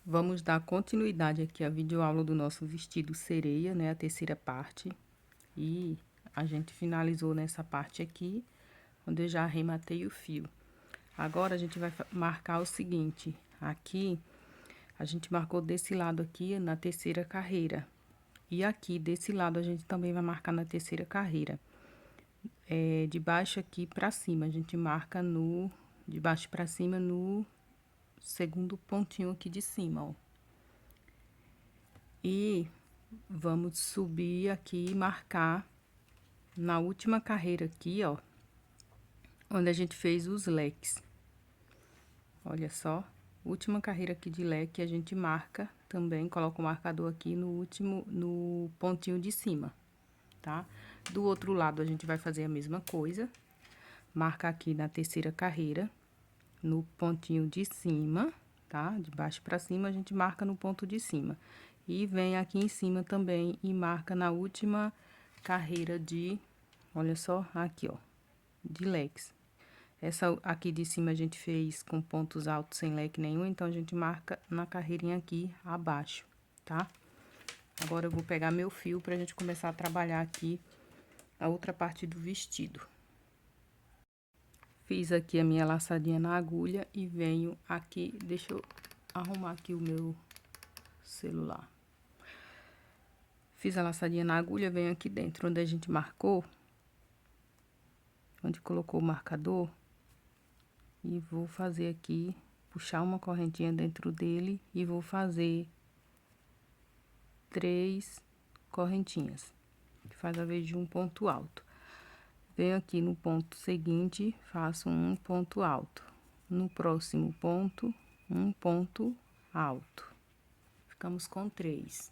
Vamos dar continuidade aqui à videoaula do nosso vestido sereia, né? A terceira parte. E a gente finalizou nessa parte aqui, onde eu já arrematei o fio. Agora, a gente vai marcar o seguinte. Aqui, a gente marcou desse lado aqui na terceira carreira. E aqui, desse lado, a gente também vai marcar na terceira carreira. De baixo aqui pra cima, a gente marca de baixo pra cima no segundo pontinho aqui de cima, ó. E vamos subir aqui e marcar na última carreira aqui, ó, onde a gente fez os leques. Olha só, última carreira aqui de leque, a gente marca também, coloca o marcador aqui no pontinho de cima, tá? Do outro lado, a gente vai fazer a mesma coisa, marca aqui na terceira carreira, no pontinho de cima, tá? De baixo pra cima, a gente marca no ponto de cima. E vem aqui em cima também e marca na última carreira olha só, aqui, ó, de leques. Essa aqui de cima a gente fez com pontos altos sem leque nenhum, então a gente marca na carreirinha aqui abaixo, tá? Agora eu vou pegar meu fio pra gente começar a trabalhar aqui a outra parte do vestido. Fiz aqui a minha laçadinha na agulha e venho aqui, deixa eu arrumar aqui o meu celular. Fiz a laçadinha na agulha, venho aqui dentro onde a gente marcou, onde colocou o marcador, e vou fazer aqui, puxar uma correntinha dentro dele e vou fazer 3 correntinhas, que faz a vez de um ponto alto. Venho aqui no ponto seguinte, faço um ponto alto. No próximo ponto, um ponto alto. Ficamos com 3.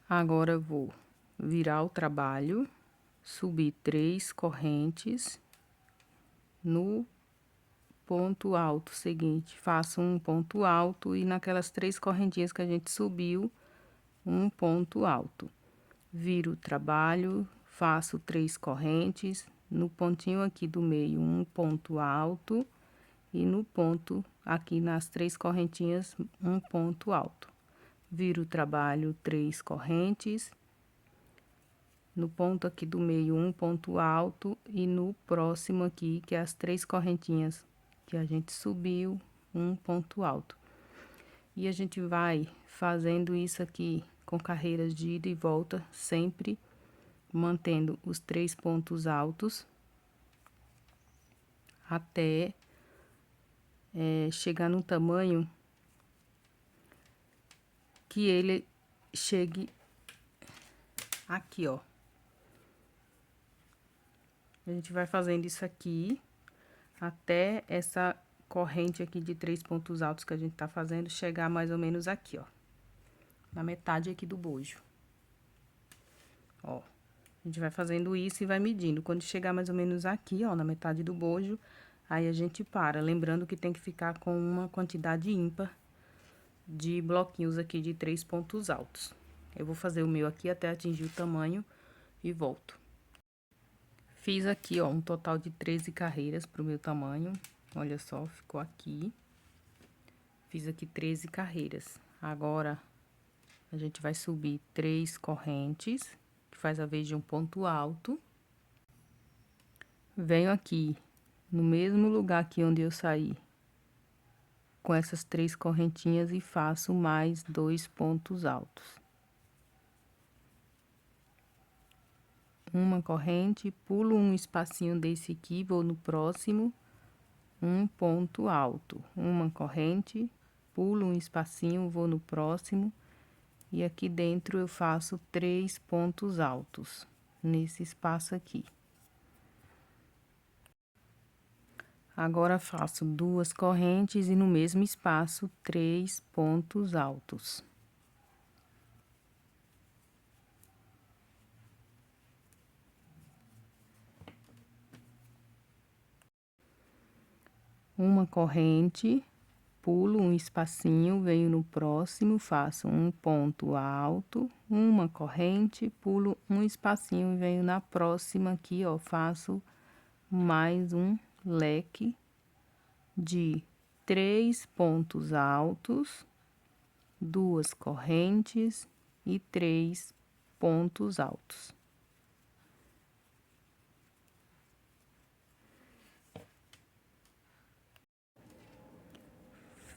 Agora, eu vou virar o trabalho, subir 3 correntes. No ponto alto seguinte, faço um ponto alto e naquelas 3 correntinhas que a gente subiu, um ponto alto. Viro o trabalho, faço 3 correntes, no pontinho aqui do meio, um ponto alto, e no ponto, aqui nas 3 correntinhas, um ponto alto. Viro o trabalho, 3 correntes, no ponto aqui do meio, um ponto alto, e no próximo aqui, que é as 3 correntinhas que a gente subiu, um ponto alto. E a gente vai fazendo isso aqui com carreiras de ida e volta, sempre mantendo os 3 pontos altos, até chegar no tamanho que ele chegue aqui, ó. A gente vai fazendo isso aqui, até essa corrente aqui de 3 pontos altos que a gente tá fazendo, chegar mais ou menos aqui, ó. Na metade aqui do bojo. Ó, a gente vai fazendo isso e vai medindo. Quando chegar mais ou menos aqui, ó, na metade do bojo, aí a gente para. Lembrando que tem que ficar com uma quantidade ímpar de bloquinhos aqui de 3 pontos altos. Eu vou fazer o meu aqui até atingir o tamanho e volto. Fiz aqui, ó, um total de 13 carreiras pro meu tamanho. Olha só, ficou aqui. Fiz aqui 13 carreiras. Agora, a gente vai subir 3 correntes, que faz a vez de um ponto alto. Venho aqui, no mesmo lugar aqui onde eu saí, com essas 3 correntinhas e faço mais 2 pontos altos. Uma corrente, pulo um espacinho desse aqui, vou no próximo, um ponto alto. Uma corrente, pulo um espacinho, vou no próximo, e aqui dentro eu faço 3 pontos altos, nesse espaço aqui. Agora, faço 2 correntes e no mesmo espaço, 3 pontos altos. Uma corrente, pulo um espacinho, venho no próximo, faço um ponto alto, uma corrente, pulo um espacinho e venho na próxima aqui, ó, faço mais um leque de 3 pontos altos, 2 correntes e 3 pontos altos.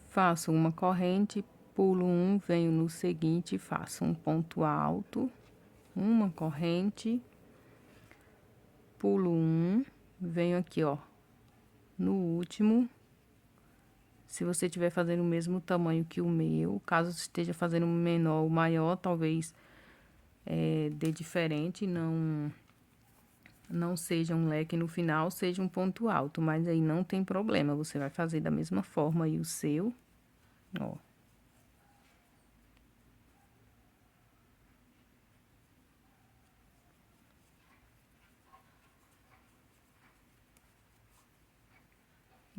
Faço uma corrente, pulo um, venho no seguinte, faço um ponto alto, uma corrente, pulo um, venho aqui, ó, no último. Se você estiver fazendo o mesmo tamanho que o meu, caso esteja fazendo menor ou maior, talvez dê diferente, não seja um leque no final, seja um ponto alto, mas aí não tem problema, você vai fazer da mesma forma aí o seu, ó.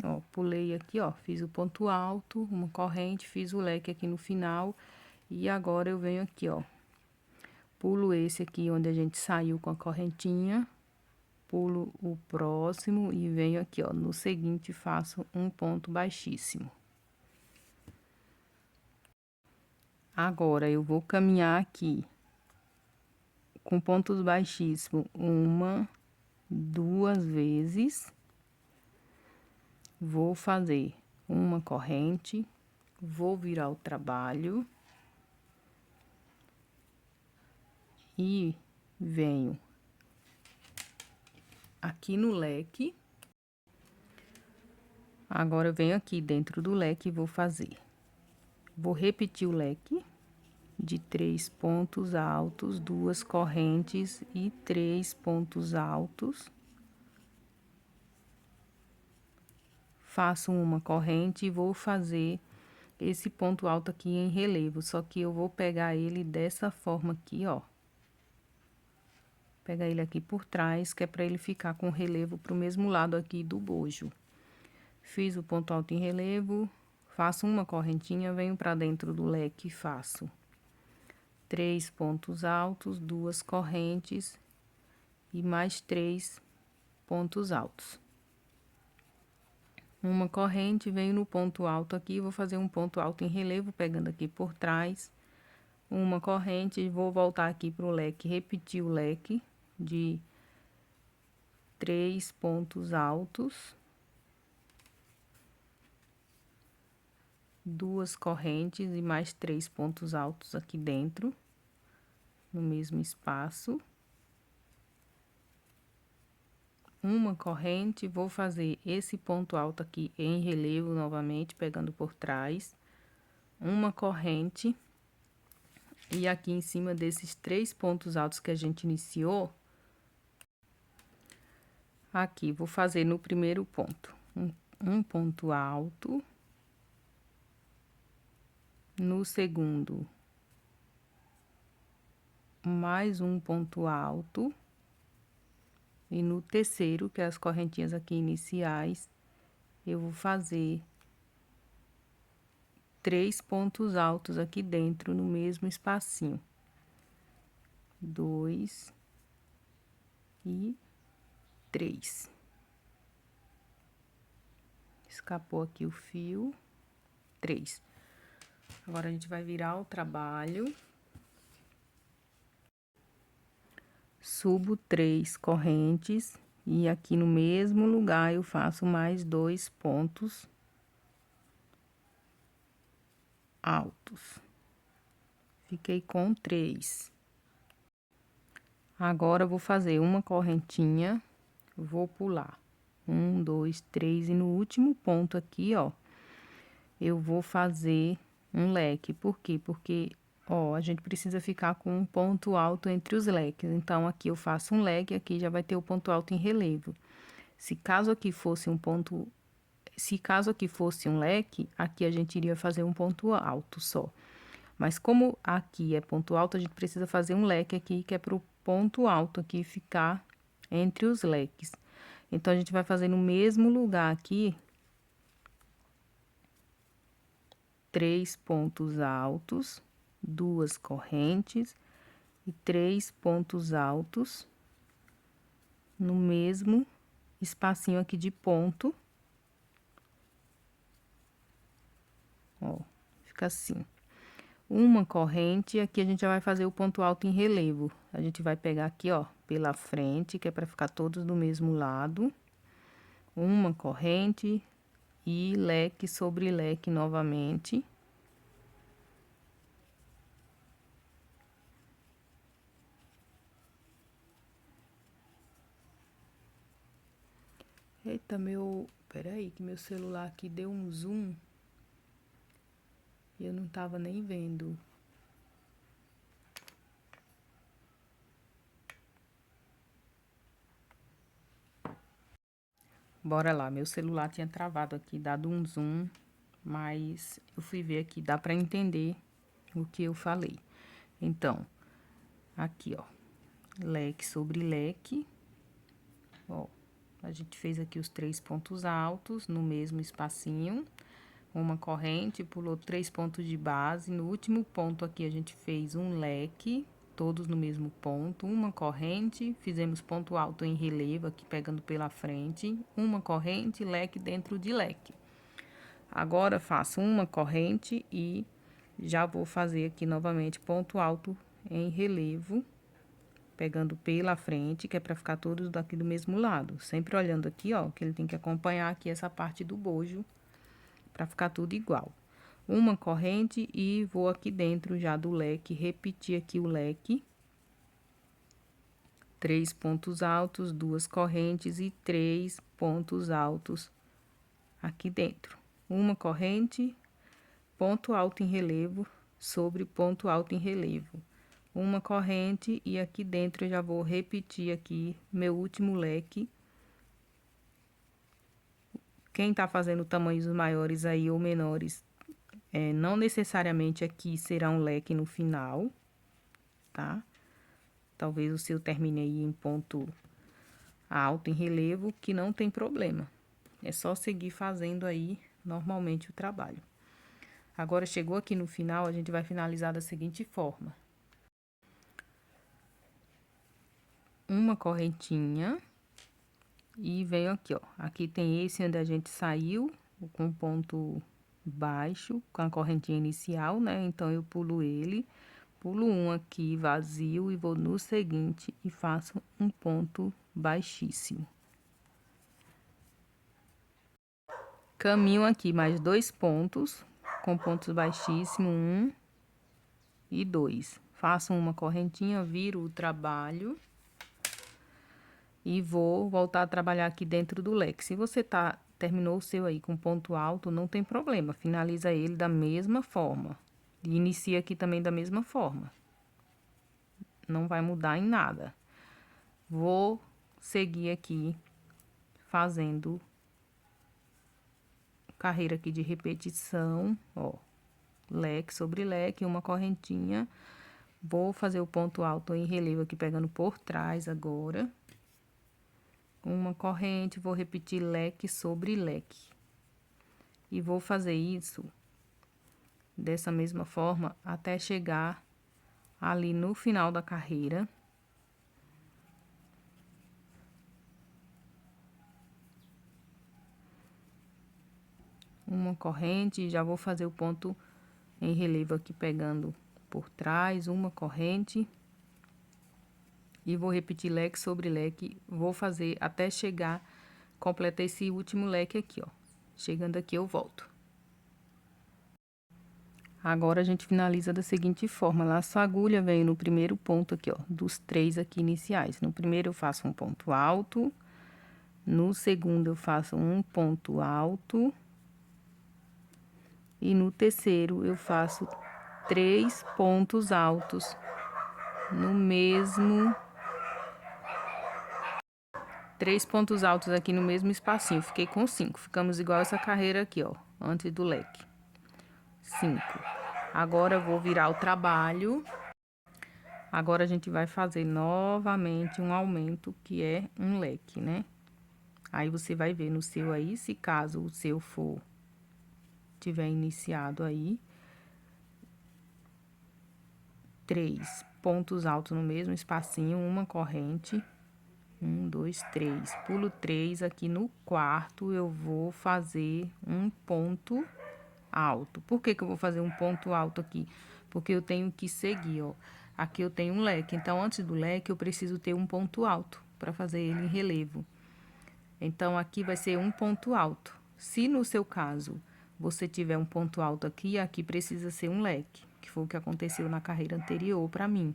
Ó, pulei aqui, ó, fiz o ponto alto, uma corrente, fiz o leque aqui no final, e agora eu venho aqui, ó, pulo esse aqui onde a gente saiu com a correntinha, pulo o próximo e venho aqui, ó, no seguinte faço um ponto baixíssimo. Agora, eu vou caminhar aqui com pontos baixíssimos, uma, duas vezes. Vou fazer uma corrente, vou virar o trabalho. E venho aqui no leque. Agora, eu venho aqui dentro do leque e vou fazer. Vou repetir o leque de 3 pontos altos, 2 correntes e 3 pontos altos. Faço uma corrente e vou fazer esse ponto alto aqui em relevo, só que eu vou pegar ele dessa forma aqui, ó. Pegar ele aqui por trás, que é para ele ficar com relevo pro mesmo lado aqui do bojo. Fiz o ponto alto em relevo, faço uma correntinha, venho para dentro do leque e faço 3 pontos altos, 2 correntes e mais 3 pontos altos. Uma corrente, venho no ponto alto aqui, vou fazer um ponto alto em relevo, pegando aqui por trás. Uma corrente, vou voltar aqui pro leque, repetir o leque de 3 pontos altos. 2 correntes e mais 3 pontos altos aqui dentro, no mesmo espaço. Uma corrente, vou fazer esse ponto alto aqui em relevo novamente, pegando por trás. Uma corrente. E aqui em cima desses 3 pontos altos que a gente iniciou, aqui, vou fazer no primeiro ponto, um ponto alto. No segundo, mais um ponto alto. E no terceiro, que é as correntinhas aqui iniciais, eu vou fazer 3 pontos altos aqui dentro, no mesmo espacinho. 2 e 3. Escapou aqui o fio. 3. Agora, a gente vai virar o trabalho. Subo 3 correntes e aqui no mesmo lugar eu faço mais 2 pontos altos. Fiquei com 3. Agora, eu vou fazer uma correntinha, vou pular 1, 2, 3 e no último ponto aqui, ó, eu vou fazer um leque. Por quê? Porque, ó, a gente precisa ficar com um ponto alto entre os leques. Então, aqui eu faço um leque, aqui já vai ter o ponto alto em relevo. Se caso aqui fosse um leque, aqui a gente iria fazer um ponto alto só. Mas como aqui é ponto alto, a gente precisa fazer um leque aqui, que é pro ponto alto aqui ficar entre os leques. Então, a gente vai fazer no mesmo lugar aqui 3 pontos altos, 2 correntes e 3 pontos altos no mesmo espacinho aqui de ponto. fica assim. Uma corrente, aqui a gente já vai fazer o ponto alto em relevo. A gente vai pegar aqui, ó, pela frente, que é para ficar todos do mesmo lado. Uma corrente e leque sobre leque novamente. Eita, peraí, que meu celular aqui deu um zoom. E eu não tava nem vendo. Bora lá, meu celular tinha travado aqui, dado um zoom, mas eu fui ver aqui, dá pra entender o que eu falei. Então, aqui, ó, leque sobre leque, ó, a gente fez aqui os 3 pontos altos no mesmo espacinho, uma corrente, pulou 3 pontos de base, no último ponto aqui a gente fez um leque, todos no mesmo ponto, uma corrente, fizemos ponto alto em relevo aqui pegando pela frente, uma corrente, leque dentro de leque. Agora faço uma corrente e já vou fazer aqui novamente ponto alto em relevo, pegando pela frente, que é para ficar todos daqui do mesmo lado. Sempre olhando aqui, ó, que ele tem que acompanhar aqui essa parte do bojo, para ficar tudo igual. Uma corrente e vou aqui dentro já do leque, repetir aqui o leque. 3 pontos altos, 2 correntes e 3 pontos altos aqui dentro. Uma corrente, ponto alto em relevo sobre ponto alto em relevo. Uma corrente e aqui dentro eu já vou repetir aqui meu último leque. Quem tá fazendo tamanhos maiores aí ou menores, não necessariamente aqui será um leque no final, tá? Talvez o seu termine aí em ponto alto em relevo, que não tem problema. É só seguir fazendo aí normalmente o trabalho. Agora, chegou aqui no final, a gente vai finalizar da seguinte forma. Uma correntinha e venho aqui, ó. Aqui tem esse onde a gente saiu com ponto baixo, com a correntinha inicial, né? Então, eu pulo ele, pulo um aqui vazio e vou no seguinte e faço um ponto baixíssimo. Caminho aqui mais 2 pontos, com pontos baixíssimos, 1 e 2. Faço uma correntinha, viro o trabalho e vou voltar a trabalhar aqui dentro do leque. Se você terminou o seu aí com ponto alto, não tem problema, finaliza ele da mesma forma. E inicia aqui também da mesma forma. Não vai mudar em nada. Vou seguir aqui fazendo carreira aqui de repetição, ó. Leque sobre leque, uma correntinha. Vou fazer o ponto alto em relevo aqui, pegando por trás agora. Uma corrente, vou repetir leque sobre leque. E vou fazer isso dessa mesma forma até chegar ali no final da carreira. Uma corrente, já vou fazer o ponto em relevo aqui, pegando por trás, uma corrente. E vou repetir leque sobre leque, vou fazer até chegar, completar esse último leque aqui, ó. Chegando aqui, eu volto. Agora, a gente finaliza da seguinte forma, laço a agulha, venho no primeiro ponto aqui, ó, dos 3 aqui iniciais. No primeiro, eu faço um ponto alto, no segundo, eu faço um ponto alto, e no terceiro, eu faço 3 pontos altos no mesmo... 3 pontos altos aqui no mesmo espacinho, fiquei com 5. Ficamos igual essa carreira aqui, ó, antes do leque. 5. Agora, eu vou virar o trabalho. Agora, a gente vai fazer novamente um aumento, que é um leque, né? Aí, você vai ver no seu aí, se caso o seu tiver iniciado aí. 3 pontos altos no mesmo espacinho, uma corrente. 1, 2, 3. Pulo 3, aqui no quarto eu vou fazer um ponto alto. Por que que eu vou fazer um ponto alto aqui? Porque eu tenho que seguir, ó. Aqui eu tenho um leque, então antes do leque eu preciso ter um ponto alto para fazer ele em relevo. Então, aqui vai ser um ponto alto. Se no seu caso você tiver um ponto alto aqui, aqui precisa ser um leque, que foi o que aconteceu na carreira anterior para mim.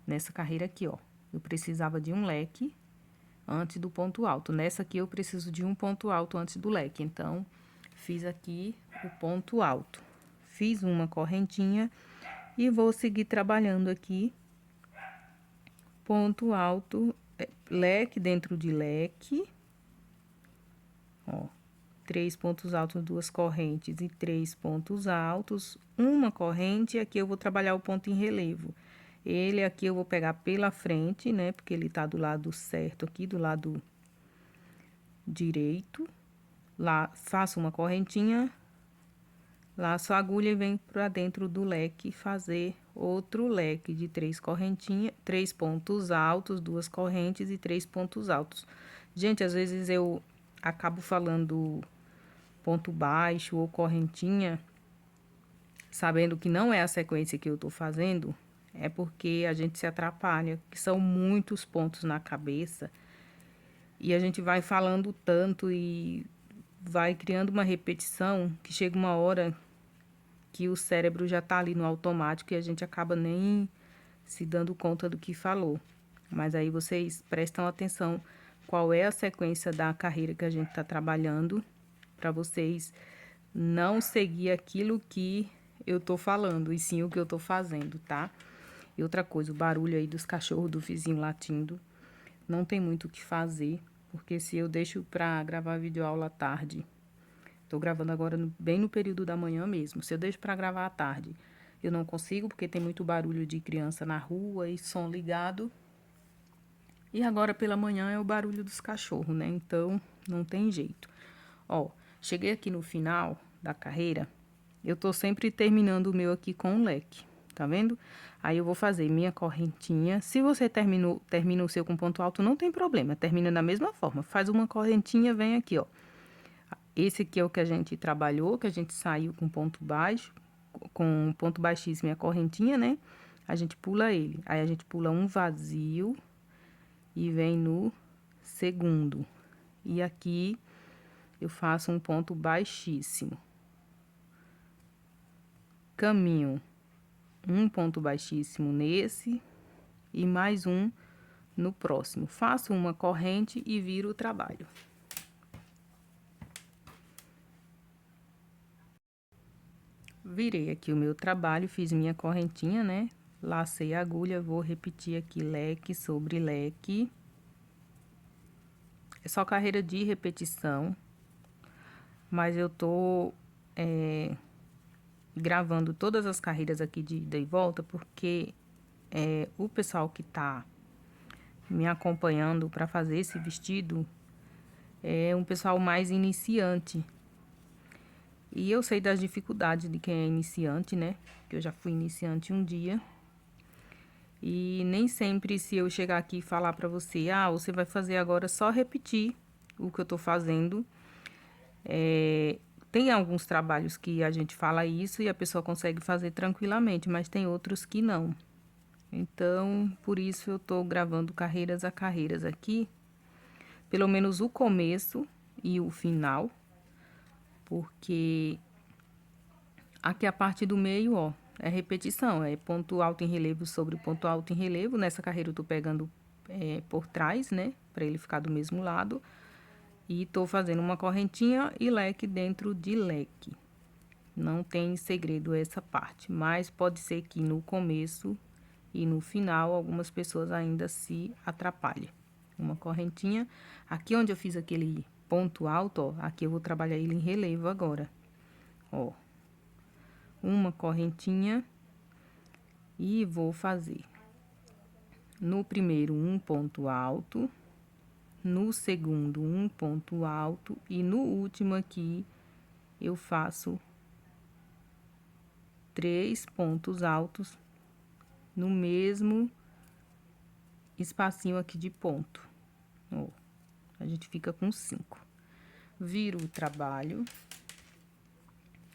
Nessa carreira aqui, ó, eu precisava de um leque antes do ponto alto. Nessa aqui eu preciso de um ponto alto antes do leque. Então, fiz aqui o ponto alto. Fiz uma correntinha e vou seguir trabalhando aqui. Ponto alto, leque dentro de leque. Ó, 3 pontos altos, 2 correntes e 3 pontos altos, uma corrente, e aqui eu vou trabalhar o ponto em relevo. Ele aqui eu vou pegar pela frente, né, porque ele tá do lado certo aqui, do lado direito. Lá, faço uma correntinha, laço a agulha e venho pra dentro do leque fazer outro leque de 3 correntinhas, 3 pontos altos, 2 correntes e 3 pontos altos. Gente, às vezes eu acabo falando ponto baixo ou correntinha, sabendo que não é a sequência que eu tô fazendo, é porque a gente se atrapalha, que são muitos pontos na cabeça, e a gente vai falando tanto e vai criando uma repetição que chega uma hora que o cérebro já tá ali no automático e a gente acaba nem se dando conta do que falou. Mas aí vocês prestam atenção qual é a sequência da carreira que a gente tá trabalhando, para vocês não seguir aquilo que eu tô falando, e sim o que eu tô fazendo, tá? E outra coisa, o barulho aí dos cachorros do vizinho latindo, não tem muito o que fazer, porque se eu deixo pra gravar vídeo aula à tarde, tô gravando agora bem no período da manhã mesmo, se eu deixo pra gravar à tarde, eu não consigo, porque tem muito barulho de criança na rua e som ligado. E agora pela manhã é o barulho dos cachorros, né? Então, não tem jeito. Ó, cheguei aqui no final da carreira, eu tô sempre terminando o meu aqui com um leque, tá vendo? Aí eu vou fazer minha correntinha. Se você termina o seu com ponto alto, não tem problema, termina da mesma forma. Faz uma correntinha, vem aqui, ó. Esse aqui é o que a gente trabalhou, que a gente saiu com ponto baixo, com ponto baixíssimo e a correntinha, né? A gente pula ele. Aí a gente pula um vazio e vem no segundo. E aqui eu faço um ponto baixíssimo. Caminho um ponto baixíssimo nesse e mais um no próximo. Faço uma corrente e viro o trabalho. Virei aqui o meu trabalho, fiz minha correntinha, né? Lacei a agulha, vou repetir aqui leque sobre leque. É só carreira de repetição, mas eu tô gravando todas as carreiras aqui de ida e volta, porque o pessoal que tá me acompanhando para fazer esse vestido é um pessoal mais iniciante. E eu sei das dificuldades de quem é iniciante, né? Que eu já fui iniciante um dia. E nem sempre, se eu chegar aqui e falar pra você, ah, você vai fazer agora só repetir o que eu tô fazendo. Tem alguns trabalhos que a gente fala isso e a pessoa consegue fazer tranquilamente, mas tem outros que não. Então, por isso eu tô gravando carreiras a carreiras aqui, pelo menos o começo e o final, porque aqui a parte do meio, ó, é repetição, é ponto alto em relevo sobre ponto alto em relevo. Nessa carreira eu tô pegando por trás, né, pra ele ficar do mesmo lado. E tô fazendo uma correntinha e leque dentro de leque. Não tem segredo essa parte, mas pode ser que no começo e no final algumas pessoas ainda se atrapalhem. Uma correntinha, aqui onde eu fiz aquele ponto alto, ó, aqui eu vou trabalhar ele em relevo agora, ó. Uma correntinha e vou fazer no primeiro um ponto alto, no segundo um ponto alto e no último aqui eu faço 3 pontos altos no mesmo espacinho aqui de ponto. Ó, a gente fica com 5. Viro o trabalho,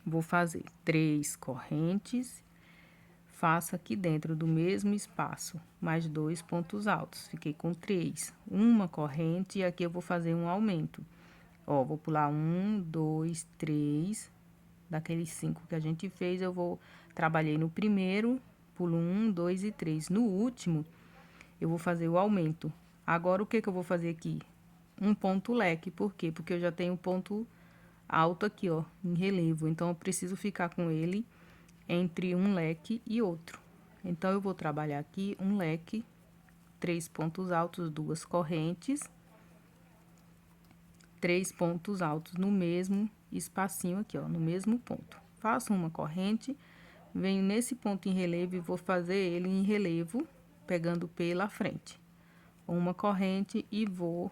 vou fazer 3 correntes, faço aqui dentro do mesmo espaço, mais 2 pontos altos, fiquei com 3. Uma corrente e aqui eu vou fazer um aumento. Ó, vou pular 1, 2, 3, daqueles 5 que a gente fez, trabalhei no primeiro, pulo 1, 2 e 3. No último, eu vou fazer o aumento. Agora, o que que eu vou fazer aqui? Um ponto leque, por quê? Porque eu já tenho um ponto alto aqui, ó, em relevo, então eu preciso ficar com ele entre um leque e outro. Então, eu vou trabalhar aqui um leque, 3 pontos altos, 2 correntes, 3 pontos altos no mesmo espacinho aqui, ó, no mesmo ponto. Faço uma corrente, venho nesse ponto em relevo e vou fazer ele em relevo, pegando pela frente. Uma corrente e vou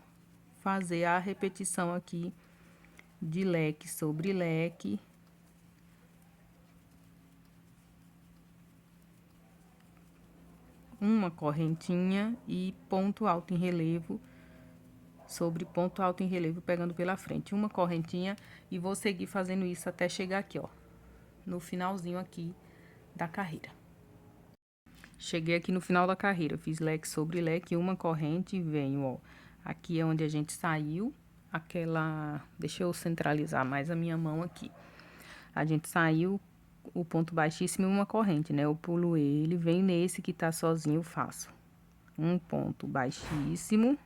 fazer a repetição aqui de leque sobre leque. Uma correntinha e ponto alto em relevo sobre ponto alto em relevo, pegando pela frente. Uma correntinha e vou seguir fazendo isso até chegar aqui, ó, no finalzinho aqui da carreira. Cheguei aqui no final da carreira, fiz leque sobre leque, uma corrente e venho, ó. Aqui é onde a gente saiu, deixa eu centralizar mais a minha mão aqui. A gente saiu o ponto baixíssimo e uma corrente, né? Eu pulo ele, venho nesse que tá sozinho, faço um ponto baixíssimo.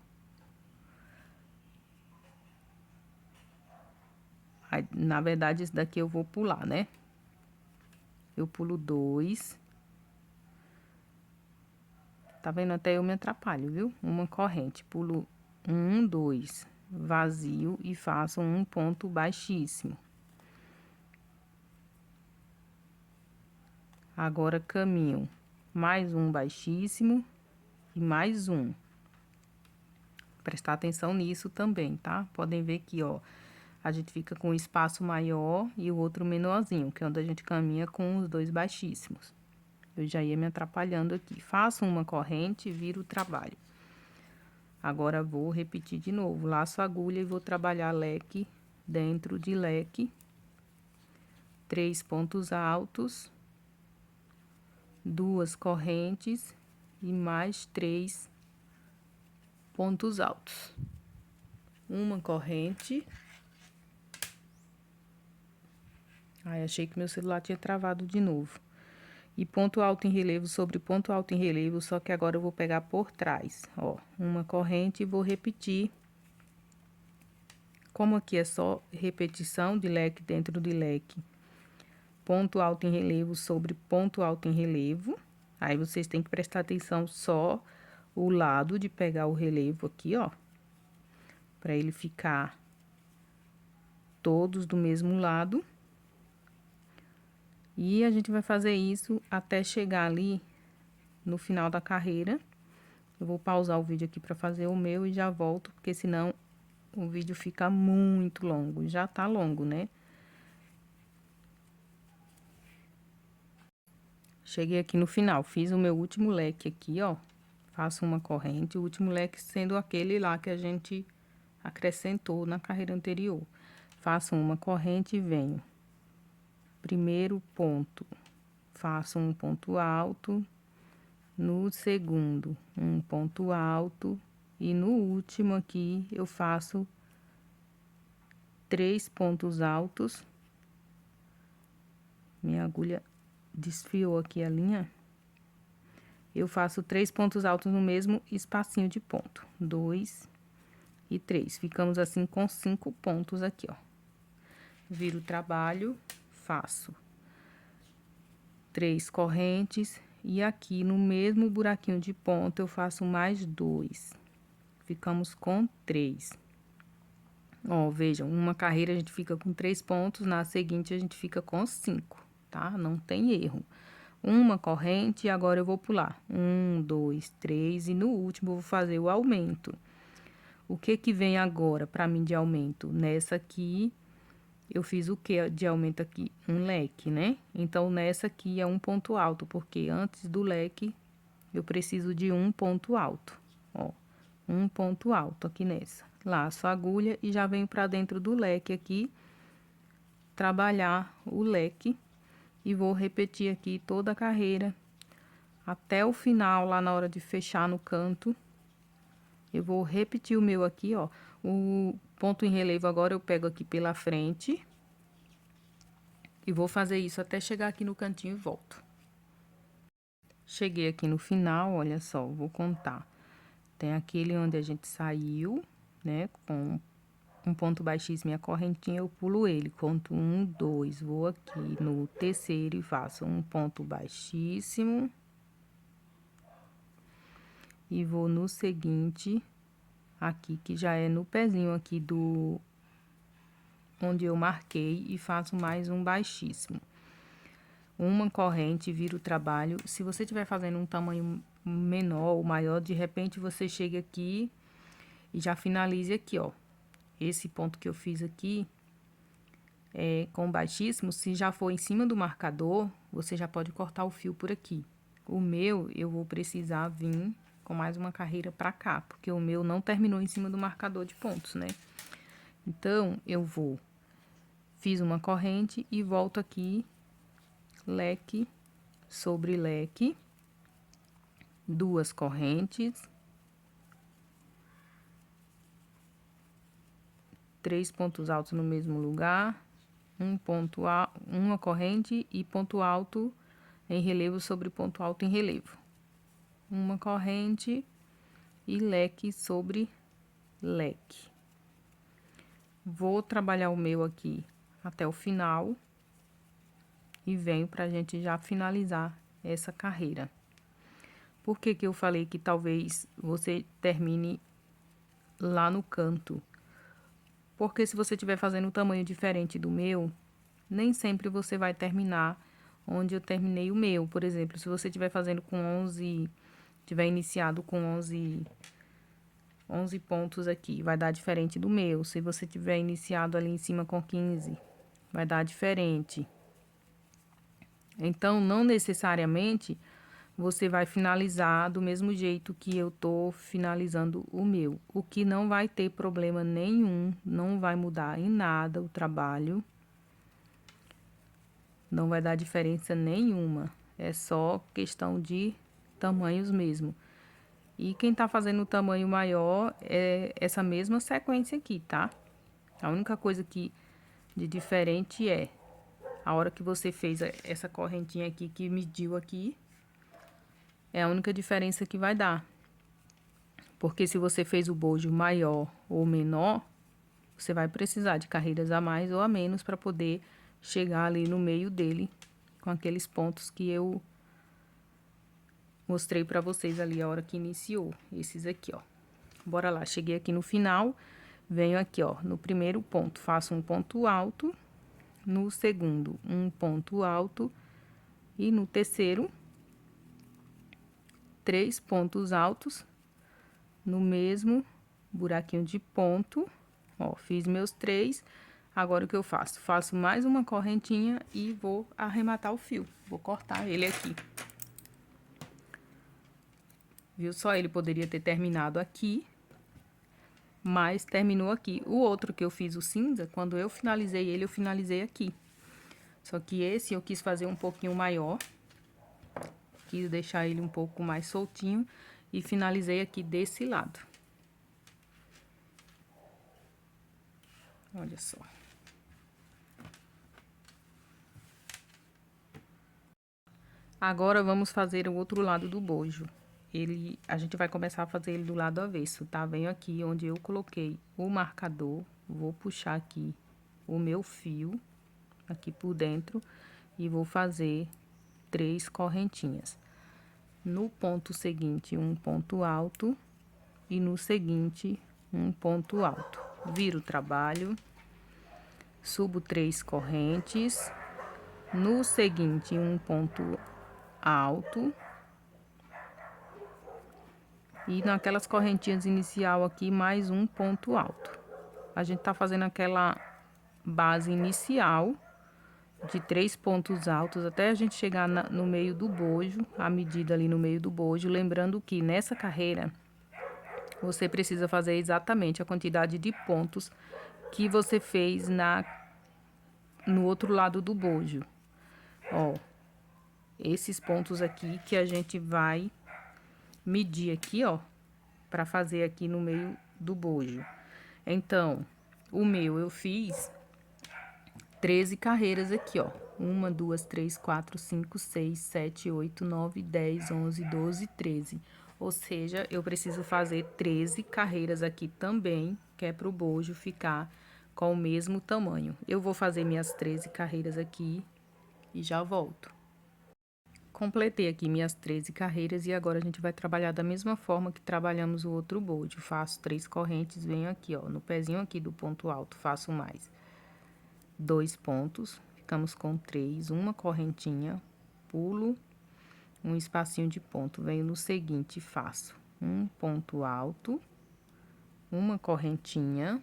Aí, na verdade, esse daqui eu vou pular, né? Eu pulo 2. Tá vendo? Até eu me atrapalho, viu? Uma corrente, pulo 1, 2, vazio e faço um ponto baixíssimo. Agora, caminho mais um baixíssimo e mais um. Prestar atenção nisso também, tá? Podem ver que, ó, a gente fica com um espaço maior e o outro menorzinho, que é onde a gente caminha com os dois baixíssimos. Eu já ia me atrapalhando aqui. Faço uma corrente e viro o trabalho. Agora, vou repetir de novo. Laço a agulha e vou trabalhar leque dentro de leque. 3 pontos altos. 2 correntes e mais 3 pontos altos. Uma corrente. Ai, achei que meu celular tinha travado de novo. E ponto alto em relevo sobre ponto alto em relevo, só que agora eu vou pegar por trás, ó, uma corrente e vou repetir. Como aqui é só repetição de leque dentro de leque, ponto alto em relevo sobre ponto alto em relevo, aí vocês têm que prestar atenção só o lado de pegar o relevo aqui, ó, para ele ficar todos do mesmo lado. E a gente vai fazer isso até chegar ali no final da carreira. Eu vou pausar o vídeo aqui para fazer o meu e já volto, porque senão o vídeo fica muito longo. Já tá longo, né? Cheguei aqui no final, fiz o meu último leque aqui, ó. Faço uma corrente, o último leque sendo aquele lá que a gente acrescentou na carreira anterior. Faço uma corrente e venho. Primeiro ponto, faço um ponto alto. No segundo, um ponto alto. E no último aqui, eu faço 3 pontos altos. Minha agulha desfiou aqui a linha. Eu faço 3 pontos altos no mesmo espacinho de ponto. 2 e 3. Ficamos assim com 5 pontos aqui, ó. Viro o trabalho, faço 3 correntes. E aqui no mesmo buraquinho de ponto, eu faço mais 2. Ficamos com 3. Ó, vejam, uma carreira a gente fica com 3 pontos, na seguinte a gente fica com 5, tá? Não tem erro. Uma corrente e agora eu vou pular. 1, 2, 3 e no último eu vou fazer o aumento. O que que vem agora pra mim de aumento? Nessa aqui, eu fiz o que de aumento aqui? Um leque, né? Então, nessa aqui é um ponto alto, porque antes do leque eu preciso de um ponto alto, ó. Um ponto alto aqui nessa. Laço a agulha e já venho pra dentro do leque aqui, trabalhar o leque e vou repetir aqui toda a carreira até o final, lá na hora de fechar no canto. Eu vou repetir o meu aqui, ó. O ponto em relevo agora eu pego aqui pela frente e vou fazer isso até chegar aqui no cantinho e volto. Cheguei aqui no final, olha só, vou contar. Tem aquele onde a gente saiu, né, com um ponto baixíssimo e a correntinha, eu pulo ele. Conto 1, 2, vou aqui no terceiro e faço um ponto baixíssimo. E vou no seguinte, aqui, que já é no pezinho aqui do... onde eu marquei, e faço mais um baixíssimo. Uma corrente, vira o trabalho. Se você estiver fazendo um tamanho menor ou maior, de repente você chega aqui e já finalize aqui, ó. Esse ponto que eu fiz aqui, com baixíssimo, se já for em cima do marcador, você já pode cortar o fio por aqui. O meu, eu vou precisar vir com mais uma carreira pra cá, porque o meu não terminou em cima do marcador de pontos, né? Então, eu fiz uma corrente e volto aqui, leque sobre leque, 2 correntes, 3 pontos altos no mesmo lugar, uma corrente e ponto alto em relevo sobre ponto alto em relevo. Uma corrente e leque sobre leque. Vou trabalhar o meu aqui até o final e venho pra gente já finalizar essa carreira. Por que que eu falei que talvez você termine lá no canto? Porque se você estiver fazendo um tamanho diferente do meu, nem sempre você vai terminar onde eu terminei o meu. Por exemplo, se você estiver fazendo com 11, tiver iniciado com 11 pontos aqui, vai dar diferente do meu. Se você tiver iniciado ali em cima com 15, vai dar diferente. Então, não necessariamente você vai finalizar do mesmo jeito que eu tô finalizando o meu. O que não vai ter problema nenhum, não vai mudar em nada o trabalho. Não vai dar diferença nenhuma. É só questão de tamanhos mesmo. E quem tá fazendo o tamanho maior é essa mesma sequência aqui, tá? A única coisa que de diferente é a hora que você fez essa correntinha aqui que mediu aqui, é a única diferença que vai dar. Porque se você fez o bojo maior ou menor, você vai precisar de carreiras a mais ou a menos para poder chegar ali no meio dele com aqueles pontos que eu mostrei para vocês ali a hora que iniciou. Esses aqui, ó. Bora lá, cheguei aqui no final, venho aqui, ó, no primeiro ponto, faço um ponto alto, no segundo, um ponto alto, e no terceiro, 3 pontos altos, no mesmo buraquinho de ponto, ó, fiz meus 3, agora o que eu faço? Faço mais uma correntinha e vou arrematar o fio, vou cortar ele aqui. Viu só? Ele poderia ter terminado aqui, mas terminou aqui. O outro que eu fiz, o cinza, quando eu finalizei ele, eu finalizei aqui. Só que esse eu quis fazer um pouquinho maior. Quis deixar ele um pouco mais soltinho e finalizei aqui desse lado. Olha só. Agora, vamos fazer o outro lado do bojo. A gente vai começar a fazer ele do lado avesso, tá? Venho aqui onde eu coloquei o marcador, vou puxar aqui o meu fio, aqui por dentro, e vou fazer 3 correntinhas. No ponto seguinte, um ponto alto, e no seguinte, um ponto alto. Viro o trabalho, subo 3 correntes, no seguinte, um ponto alto, e naquelas correntinhas inicial aqui, mais um ponto alto. A gente tá fazendo aquela base inicial de 3 pontos altos até a gente chegar no meio do bojo, a medida ali no meio do bojo. Lembrando que nessa carreira, você precisa fazer exatamente a quantidade de pontos que você fez no outro lado do bojo. Ó, esses pontos aqui que a gente vai medir aqui, ó, pra fazer aqui no meio do bojo. Então, o meu eu fiz 13 carreiras aqui, ó. 1, 2, 3, 4, 5, 6, 7, 8, 9, 10, 11, 12, 13. Ou seja, eu preciso fazer 13 carreiras aqui também, que é pro bojo ficar com o mesmo tamanho. Eu vou fazer minhas 13 carreiras aqui e já volto. Completei aqui minhas 13 carreiras e agora a gente vai trabalhar da mesma forma que trabalhamos o outro bojo. Faço 3 correntes, venho aqui, ó, no pezinho aqui do ponto alto, faço mais 2 pontos, ficamos com 3, uma correntinha, pulo um espacinho de ponto, venho no seguinte, faço um ponto alto, uma correntinha,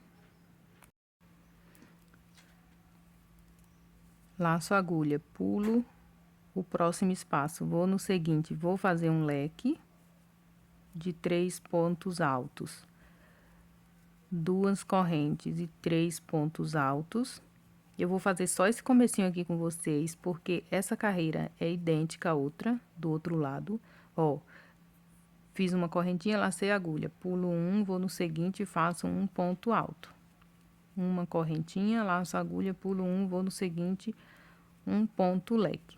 laço a agulha, pulo o próximo espaço, vou no seguinte, vou fazer um leque de 3 pontos altos, 2 correntes e 3 pontos altos. Eu vou fazer só esse comecinho aqui com vocês, porque essa carreira é idêntica à outra, do outro lado. Ó, fiz uma correntinha, lacei a agulha, pulo um, vou no seguinte e faço um ponto alto. Uma correntinha, laço a agulha, pulo um, vou no seguinte, um ponto leque.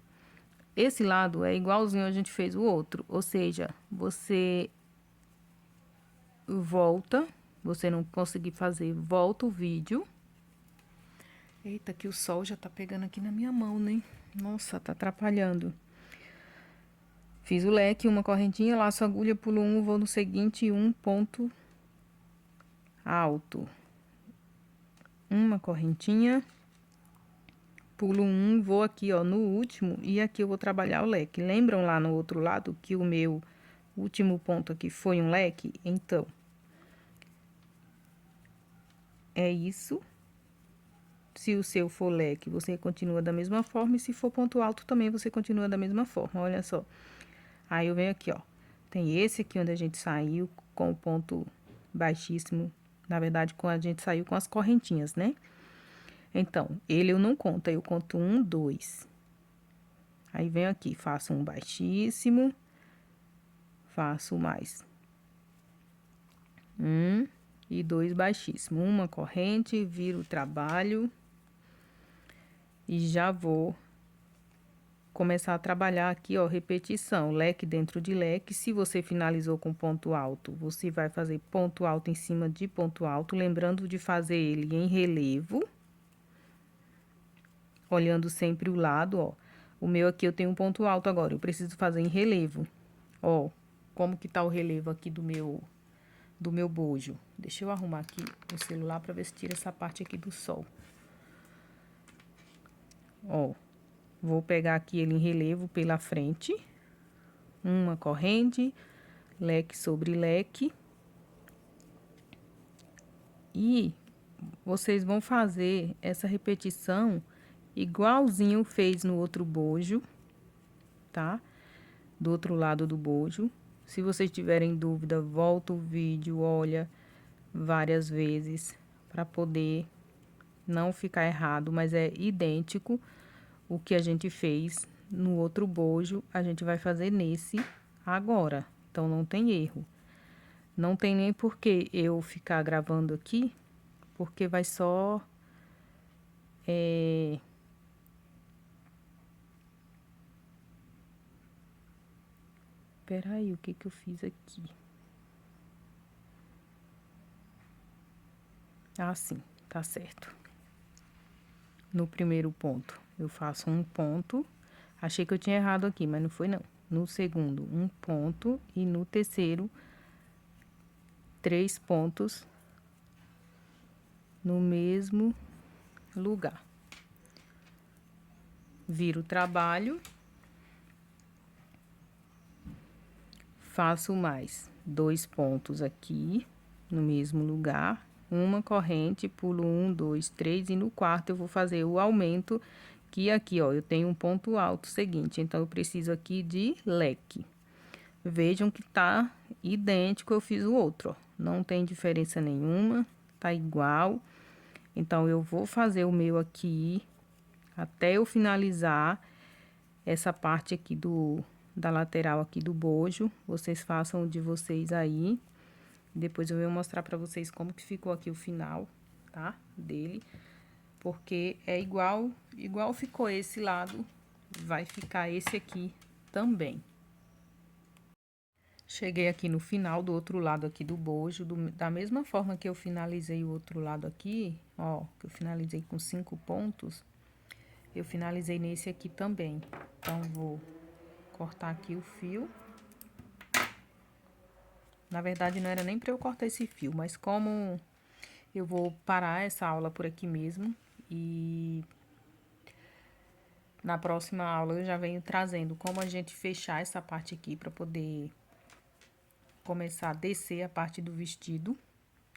Esse lado é igualzinho a gente fez o outro, ou seja, você volta, você não conseguir fazer, volta o vídeo. Eita, que o sol já tá pegando aqui na minha mão, né? Nossa, tá atrapalhando. Fiz o leque, uma correntinha, laço a agulha, pulo um, vou no seguinte, um ponto alto. Uma correntinha, pulo um, vou aqui, ó, no último, e aqui eu vou trabalhar o leque. Lembram lá no outro lado que o meu último ponto aqui foi um leque? Então, é isso. Se o seu for leque, você continua da mesma forma, e se for ponto alto também, você continua da mesma forma, olha só. Aí, eu venho aqui, ó, tem esse aqui onde a gente saiu com o ponto baixíssimo, na verdade, a gente saiu com as correntinhas, né? Então, ele eu não conto, aí eu conto 1, 2. Aí, venho aqui, faço um baixíssimo, faço mais 1 e 2 baixíssimo, uma corrente, viro o trabalho e já vou começar a trabalhar aqui, ó, repetição, leque dentro de leque. Se você finalizou com ponto alto, você vai fazer ponto alto em cima de ponto alto, lembrando de fazer ele em relevo, olhando sempre o lado, ó. O meu aqui eu tenho um ponto alto agora, eu preciso fazer em relevo. Ó, como que tá o relevo aqui do meu bojo. Deixa eu arrumar aqui o celular pra ver se tira essa parte aqui do sol. Ó, vou pegar aqui ele em relevo pela frente, uma corrente, leque sobre leque. E vocês vão fazer essa repetição igualzinho fez no outro bojo, tá? Do outro lado do bojo. Se vocês tiverem dúvida, volta o vídeo, olha várias vezes para poder não ficar errado, mas é idêntico o que a gente fez no outro bojo, a gente vai fazer nesse agora. Então, não tem erro. Não tem nem por que eu ficar gravando aqui, porque vai só... Peraí, o que que eu fiz aqui? Ah, sim, tá certo. No primeiro ponto, eu faço um ponto. Achei que eu tinha errado aqui, mas não foi não. No segundo, um ponto. E no terceiro, 3 pontos no mesmo lugar. Viro o trabalho. Faço mais 2 pontos aqui no mesmo lugar. Uma corrente, pulo 1, 2, 3 e no quarto eu vou fazer o aumento, que aqui, ó, eu tenho um ponto alto seguinte, então eu preciso aqui de leque. Vejam que tá idêntico, eu fiz o outro, ó, não tem diferença nenhuma, tá igual. Então, eu vou fazer o meu aqui até eu finalizar essa parte aqui da lateral aqui do bojo. Vocês façam o de vocês aí. Depois eu vou mostrar pra vocês como que ficou aqui o final, tá? Dele. Porque é igual ficou esse lado, vai ficar esse aqui também. Cheguei aqui no final do outro lado aqui do bojo, da mesma forma que eu finalizei o outro lado aqui, ó, que eu finalizei com 5 pontos, eu finalizei nesse aqui também. Então, vou cortar aqui o fio. Na verdade, não era nem pra eu cortar esse fio, mas como eu vou parar essa aula por aqui mesmo e na próxima aula eu já venho trazendo como a gente fechar essa parte aqui pra poder começar a descer a parte do vestido,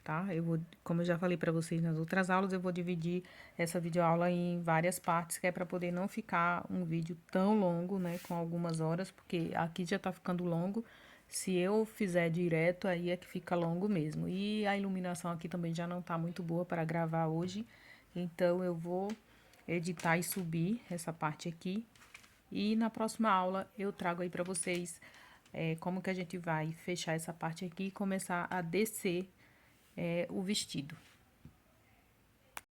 tá? Eu vou, como eu já falei pra vocês nas outras aulas, eu vou dividir essa videoaula em várias partes, que é pra poder não ficar um vídeo tão longo, né, com algumas horas, porque aqui já tá ficando longo. Se eu fizer direto, aí é que fica longo mesmo. E a iluminação aqui também já não tá muito boa para gravar hoje, então eu vou editar e subir essa parte aqui. E na próxima aula eu trago aí pra vocês como que a gente vai fechar essa parte aqui e começar a descer o vestido.